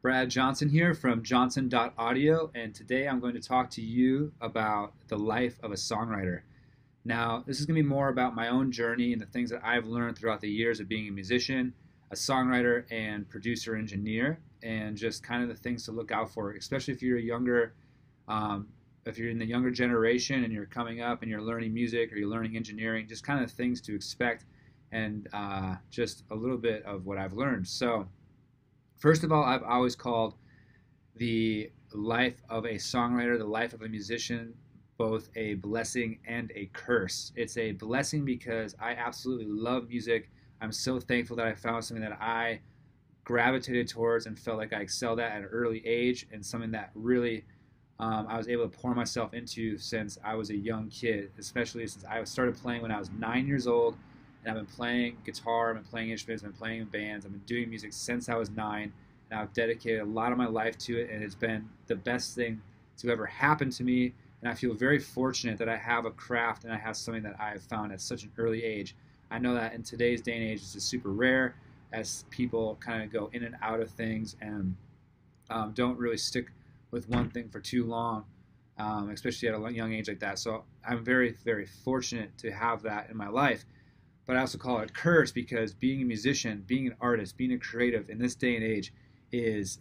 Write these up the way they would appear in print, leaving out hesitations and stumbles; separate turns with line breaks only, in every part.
Brad Johnson here from Johnson.audio, and today I'm going to talk to you about the life of a songwriter. Now, this is going to be more about my own journey and the things that I've learned throughout the years of being a musician, a songwriter, and producer engineer, and just kind of the things to look out for, especially if you're if you're in the younger generation and you're coming up and you're learning music or you're learning engineering, just kind of things to expect and just a little bit of what I've learned. So, first of all, I've always called the life of a songwriter, the life of a musician, both a blessing and a curse. It's a blessing because I absolutely love music. I'm so thankful that I found something that I gravitated towards and felt like I excelled at an early age, and something that really I was able to pour myself into since I was a young kid, especially since I started playing when I was 9 years old. And I've been playing guitar, I've been playing instruments, I've been playing in bands, I've been doing music since I was 9, and I've dedicated a lot of my life to it, and it's been the best thing to ever happen to me, and I feel very fortunate that I have a craft and I have something that I have found at such an early age. I know that in today's day and age, this is super rare, as people kind of go in and out of things and don't really stick with one thing for too long, especially at a young age like that. So I'm very, very fortunate to have that in my life. But I also call it a curse because being a musician, being an artist, being a creative in this day and age is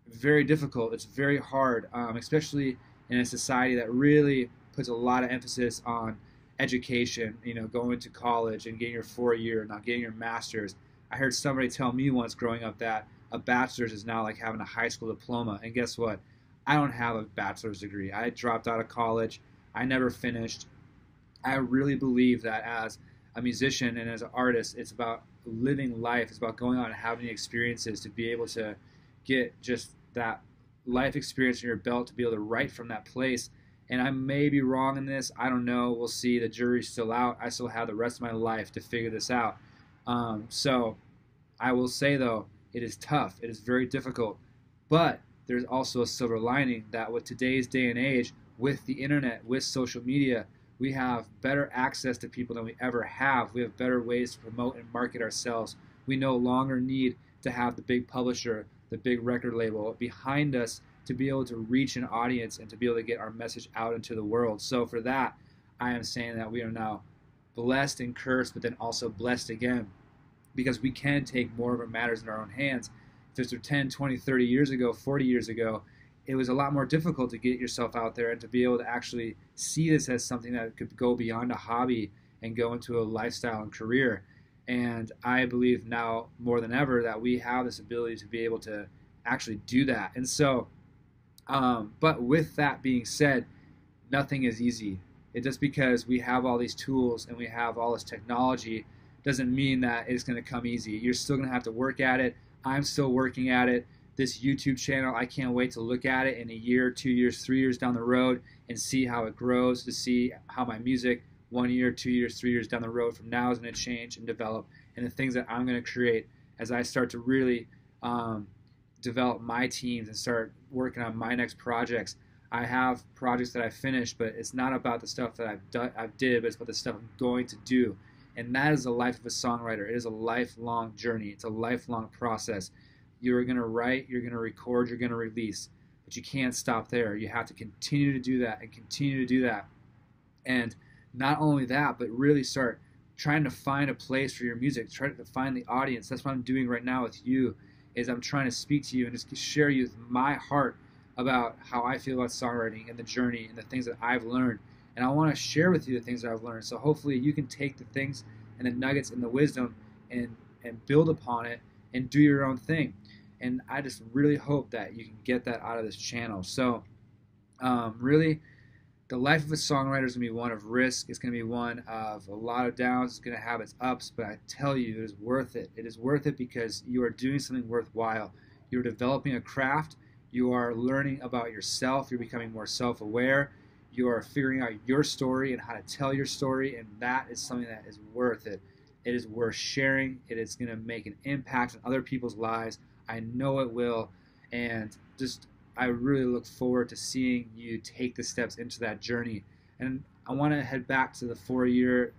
very difficult. It's very hard, especially in a society that really puts a lot of emphasis on education, going to college and getting your 4 year, not getting your master's. I heard somebody tell me once growing up that a bachelor's is now like having a high school diploma. And guess what? I don't have a bachelor's degree. I dropped out of college. I never finished. I really believe that as a musician and as an artist, it's about living life. It's about going out and having experiences to be able to get just that life experience in your belt to be able to write from that place. And I may be wrong in this. I don't know. We'll see. The jury's still out. I still have the rest of my life to figure this out. So I will say, though, it is tough. It is very difficult. But there's also a silver lining that with today's day and age, with the internet, with social media, we have better access to people than we ever have. We have better ways to promote and market ourselves. We no longer need to have the big publisher, the big record label behind us to be able to reach an audience and to be able to get our message out into the world. So for that, I am saying that we are now blessed and cursed, but then also blessed again, because we can take more of our matters in our own hands. If this were 10, 20, 30 years ago, 40 years ago, it was a lot more difficult to get yourself out there and to be able to actually see this as something that could go beyond a hobby and go into a lifestyle and career. And I believe now more than ever that we have this ability to be able to actually do that. And so, but with that being said, nothing is easy. It just because we have all these tools and we have all this technology doesn't mean that it's going to come easy. You're still going to have to work at it. I'm still working at it. This YouTube channel, I can't wait to look at it in a year, 2 years, 3 years down the road and see how it grows, to see how my music 1 year, 2 years, 3 years down the road from now is going to change and develop, and the things that I'm going to create as I start to really develop my teams and start working on my next projects. I have projects that I finished, but it's not about the stuff that I've did, but it's about the stuff I'm going to do. And that is the life of a songwriter. It is a lifelong journey. It's a lifelong process. You're going to write, you're going to record, you're going to release. But you can't stop there. You have to continue to do that and continue to do that. And not only that, but really start trying to find a place for your music, try to find the audience. That's what I'm doing right now with you, is I'm trying to speak to you and just share you with my heart about how I feel about songwriting and the journey and the things that I've learned. And I want to share with you the things that I've learned. So hopefully you can take the things and the nuggets and the wisdom and build upon it and do your own thing. And I just really hope that you can get that out of this channel. So really, the life of a songwriter is going to be one of risk. It's going to be one of a lot of downs. It's going to have its ups, but I tell you, it is worth it. It is worth it because you are doing something worthwhile. You're developing a craft. You are learning about yourself. You're becoming more self-aware. You are figuring out your story and how to tell your story, and that is something that is worth it. It is worth sharing. It is going to make an impact on other people's lives. I know it will, and just I really look forward to seeing you take the steps into that journey. And I want to head back to the 4 year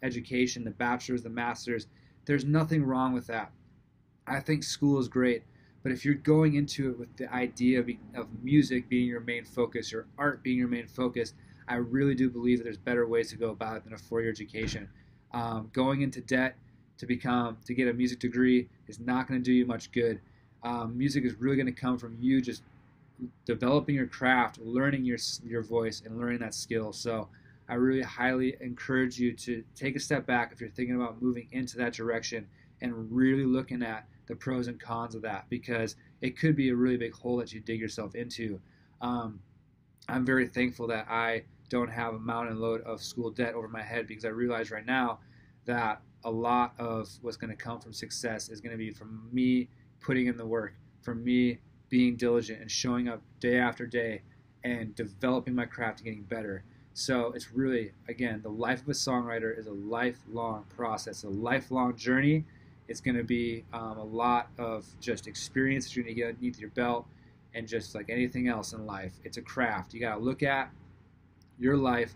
education, the bachelor's, the master's. There's nothing wrong with that. I think school is great, But if you're going into it with the idea of music being your main focus, your art being your main focus, I really do believe that there's better ways to go about it than a four-year education. Going into debt to get a music degree is not going to do you much good. Music is really going to come from you just developing your craft, learning your voice, and learning that skill. So I really highly encourage you to take a step back if you're thinking about moving into that direction and really looking at the pros and cons of that, because it could be a really big hole that you dig yourself into. I'm very thankful that I don't have a mountain load of school debt over my head, because I realize right now that a lot of what's going to come from success is going to be from me putting in the work, from me being diligent and showing up day after day and developing my craft and getting better. So it's really, again, the life of a songwriter is a lifelong process, a lifelong journey. It's going to be a lot of just experience that you're going to get underneath your belt, and just like anything else in life, it's a craft. You got to look at your life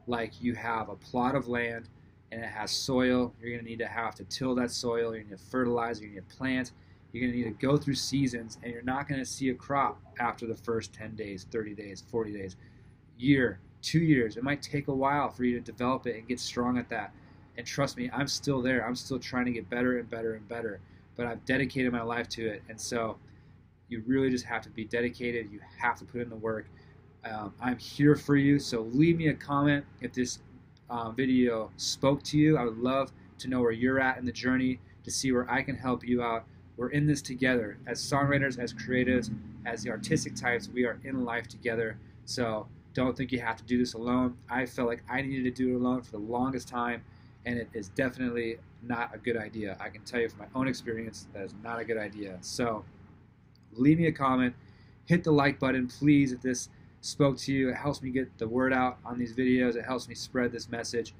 like you have a plot of land and it has soil. You're going to need to have to till that soil. You're going to need to fertilize. You're going to need to plant. You're going to need to go through seasons, and you're not going to see a crop after the first 10 days, 30 days, 40 days, year, 2 years. It might take a while for you to develop it and get strong at that. And trust me, I'm still there. I'm still trying to get better and better and better. But I've dedicated my life to it. And so you really just have to be dedicated. You have to put in the work. I'm here for you. So leave me a comment if this video spoke to you. I would love to know where you're at in the journey, to see where I can help you out. We're in this together. As songwriters, as creatives, as the artistic types, we are in life together. So don't think you have to do this alone. I felt like I needed to do it alone for the longest time, and it is definitely not a good idea. I can tell you from my own experience that is not a good idea. So leave me a comment, hit the like button, please, if this spoke to you. It helps me get the word out on these videos. It helps me spread this message.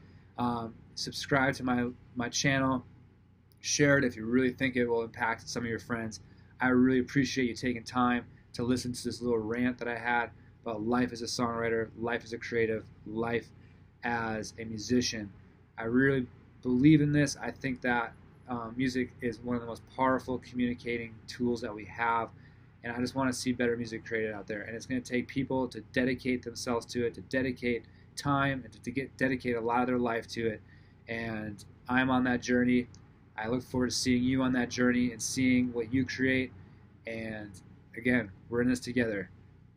Subscribe to my channel. Share it if you really think it will impact some of your friends. I really appreciate you taking time to listen to this little rant that I had about life as a songwriter, life as a creative, life as a musician. I really believe in this. I think that music is one of the most powerful communicating tools that we have, and I just want to see better music created out there. And it's going to take people to dedicate themselves to it, to dedicate time, and to dedicate a lot of their life to it. And I'm on that journey. I look forward to seeing you on that journey and seeing what you create. And again, we're in this together.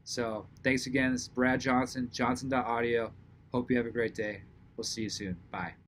So thanks again. This is Brad Johnson, Johnson.audio. Hope you have a great day. We'll see you soon. Bye.